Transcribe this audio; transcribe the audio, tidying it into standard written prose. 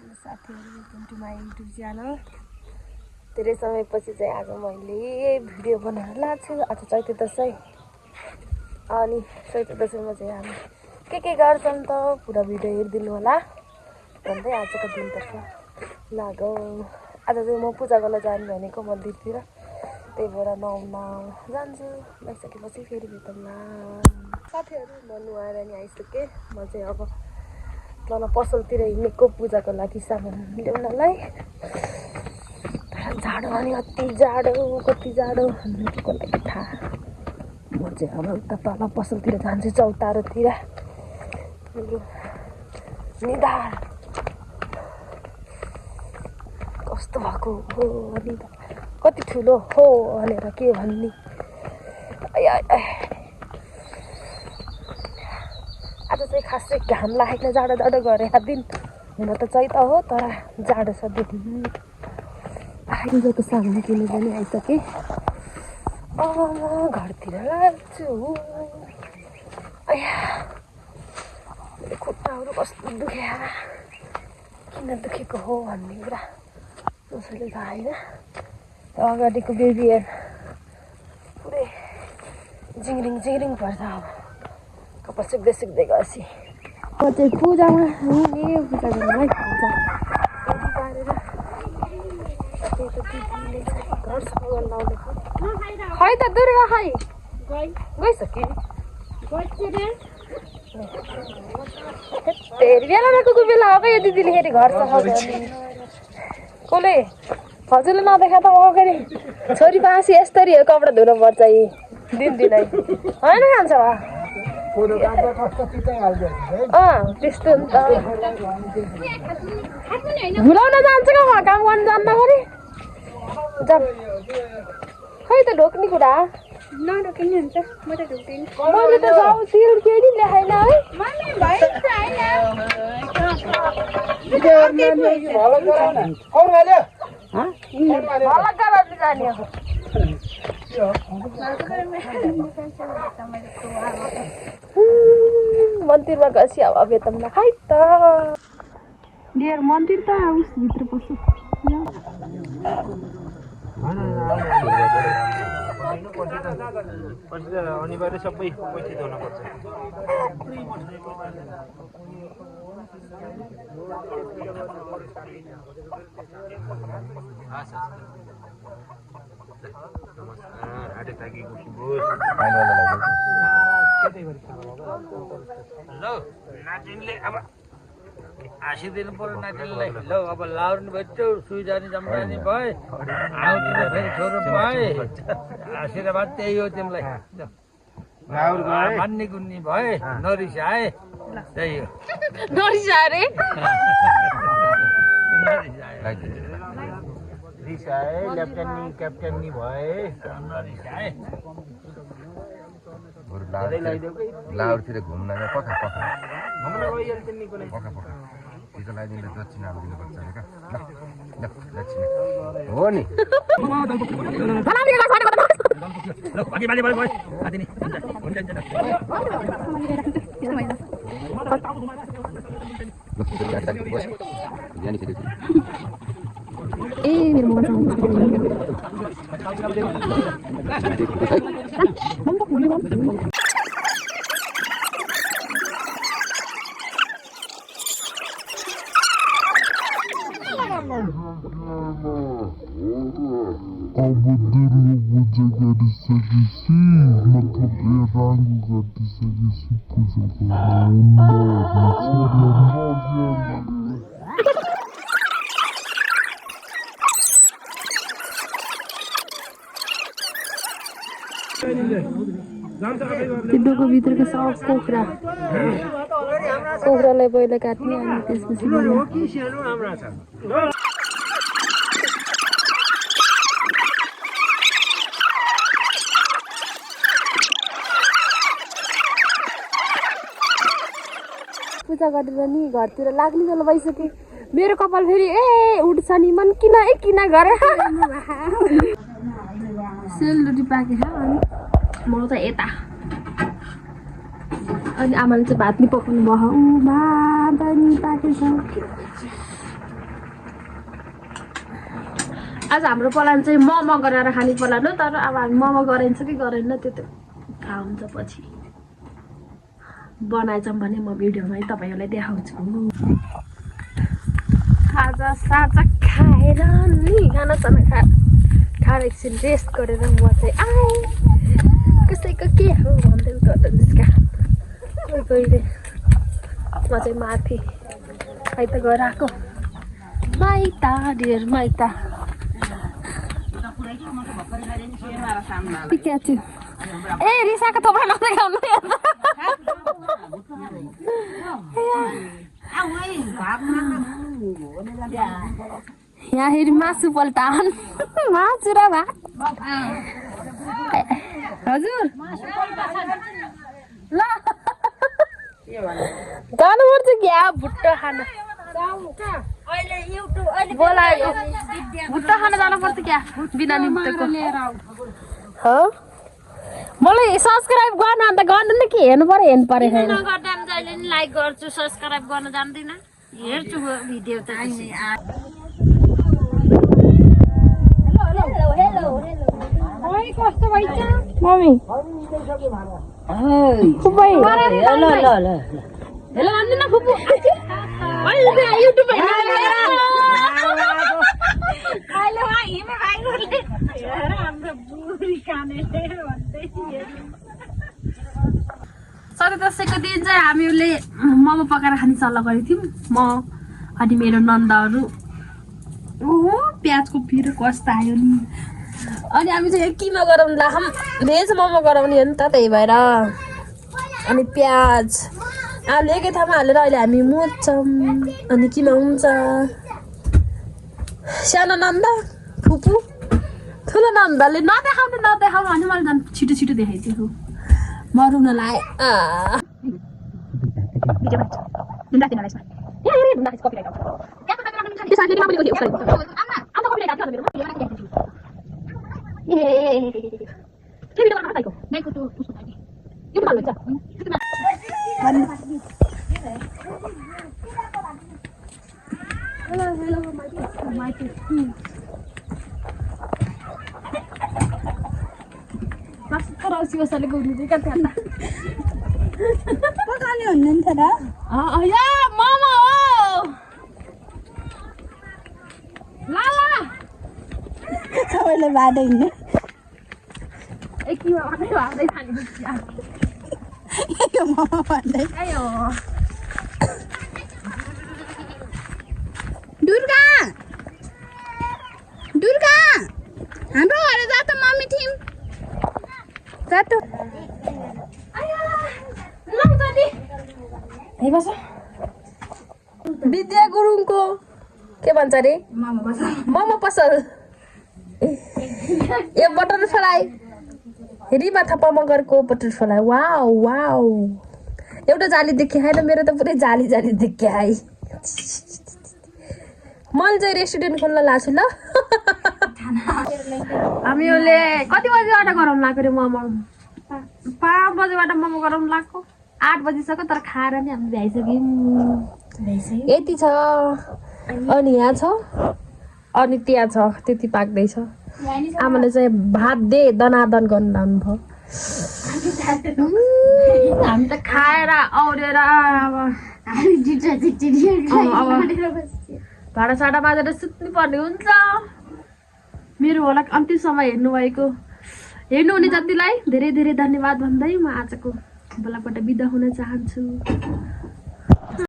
साथीहरु welcome to my YouTube channel. धेरै समयपछि चाहिँ आज मैले भिडियो बनाउन लागेको छु। आज चैते दशैं अनि चैते दशैंमा चाहिँ हामी के गर्छौं त पुरा भिडियो हेरिदिनु होला भन्दै आजको दिनतर्फ लागौ। आज चाहिँ म पूजा गर्न जाने भनेको मन्दिरतिर, त्यही भएर नुहाउन जान्छु। नुहाइसकेपछि फेरि भेटौँला। साथीहरु म नुहाएर नि आइसकेँ। म चाहिँ अब तल पसलतिर हिँडेको पूजाको लागि सामान ल्याउनलाई। जाडो अनि कति जाडो कसलाई थाहा। म चाहिँ अब उता तल पसलतिर जान्छु, चौतारोतिर। निधार कस्तो भएको हो अनि कति ठुलो हो भनेर के भन्ने। आज चाहिँ खासै घाम लागेको जाडो गरेर दिन हुन त चैत हो, तर जाडो छ दिन। पूजाको सामान किन्नु पनि आइसकेँ। अब म घरतिर लाग्छु। मेरो खुट्टाहरू कस्तो दुख्या, किन दुखेको हो भन्ने कुरा कसैले थाहा होइन। अगाडिको बेबी हेयर पुरै जिङरिङ पर्छ। अब कपाल सिक्दै गएपछि म चाहिँ पूजामा हिँडेँ। पूजा गर्नलाई पारेर घर सफा गर्न लाउँदैछ। खै त दुर्गा खै गइसक्यो। बेला कुकुर बेला हो यो दिदीले फेरि घर सफा गर्ने। कसले हजुरले नदेखा त अगाडि छोरी बाँसी यस्तरी हो, कपडा धुनु पर्छ यी दिनदिनै होइन खान्छ वा त्यस्तो नि त। भुलाउन जान्छ क्या काम गर्नु जान्न गरी खै त ढोक्ने कुरा नढोकिने हुन्छ। म त ढोक्दिनँ। मैले त जाउ तिल केही लेखाइन है। मन्दिरमा गएपछि अब बेतनमा खै त डियर मन्दिर त उसभित्र पस्छु। अनिवार्य सबै उपस्थित हुनुपर्छ। ल नातिनीले अब हाँसिदिनु पर्यो नातिनीलाई। ल अब लाउनु भयो, सुई जाने जम्रानी भए, आउँदिन फेरि छोरो भए, आशीर्वाद त्यही हो तिमीलाई। मान्ने गुन्नी भए, नरिसाए, त्यही हो। नरिसाए रे रिसाए लेफ्टेन्नी क्याप्टेन्नी भए, नरिसाए। लाउरतिर घुम्न पख घुम्न गइहाल्छ नि कुनै टिका लगाइदिनु दक्षिणा दिनुपर्छ अरे क्या। ल दक्षिणा हो नि। ए मेरो मोबाइल तिब्बतको भित्रको सब कोख्रालाई पहिला काट्ने अनि त्यसपछि पूजा गरेर नि घरतिर लाग्ने बेला भइसक्यो। मेरो कपाल फेरि उठ्छ नि मन किन गरेर सेलरोटी पाके अनि म त यता अनि आमाले चाहिँ भात नि पकाउनु भयो भात अनि पाकेछ आज हाम्रो प्लान चाहिँ मोमो गरेर खाने प्लान हो तर अब हामी मोमो गराइन्छ कि गरेन त्यो त थाहा हुन्छ पछि बनाएछौँ भने म भिडियोमै तपाईँहरूलाई देखाउँछु खाजा साजा खाएर नि खानासाना खाएर एकछिन रेस्ट गरेर म चाहिँ आएँ कसैको के हो भन्दै उता निस्का कहिले म चाहिँ माथि माइत गएर आएको माइता डियर माइता क्या थियो ए रिसाको थोप्रा नखाउनु यहाँ फेरि मासु पल्टान मासु र भात हजुर ल जानुपर्छ क्या भुट्टा खान बोलाएको भुट्टा खान जानुपर्छ क्या बिना निमित्तको मलाई सब्सक्राइब गर्न अन्त गर्नु नि के हेर्नु पर्यो लाइक गर्छु सब्सक्राइब गर्न जान्दिन हेर्छु भिडियो त कस्तो भइछ मम्मी हेलो भन्दिन फुपू सधैँ दसैँको दिन चाहिँ हामीले मोमो पकाएर खाने सल्लाह गरेको थियौँ म अनि मेरो नन्दहरू ओहो प्याजको पिरो कस्तो आयो नि अनि हामी चाहिँ किमा गराउनु लाग्छौँ भेज मोमो गराउने हो नि त त्यही भएर अनि प्याज आलु एकै ठाउँमा हालेर अहिले हामी मोच्छौँ अनि किमा हुन्छ सानो नन्दा फुपू ठुलो नन्दाले नदेखाउनु भने मैले झन् छिटो छिटो देखाइदिएको मरुनलाई पकाउने हुनुहुन्छ र मोमो हो सबैले बाटो हिँड्ने मोमो भन्दै दुर्गा दुर्गा हाम्रो घर जा त मम्मी थिम जा त विद्या गुरुङको के भन्छ अरे मोमो पसल ए बटरफ्लाई रिमा थापा मगरको बटरफ्लाई वाउ वाउ एउटा जाली देखाएन मेरो त पुरै जाली जाली देखाए मैले चाहिँ रेस्टुरेन्ट खोल्न लाग्छु ल हामीहरूले कति बजीबाट गराउनु लाग्यो रे मोमो 5 बजीबाट मोमो गराउनु लाग्यो 8 बजिसक्यो तर खाएर नि हामी भ्याइसक्यौँ यति छ अनि यहाँ छ अनि त्यहाँ छ त्यति पाक्दैछ आमाले चाहिँ भात दे दनादन गर्नु लाउनु भयो हामी त खाएर औरेर भाँडासाँडा माझेर सुत्नु पर्ने हुन्छ मेरो होला अन्तिम समय हेर्नुहुने जतिलाई धेरै धेरै धन्यवाद भन्दै म आजको बेलाबाट बिदा हुन चाहन्छु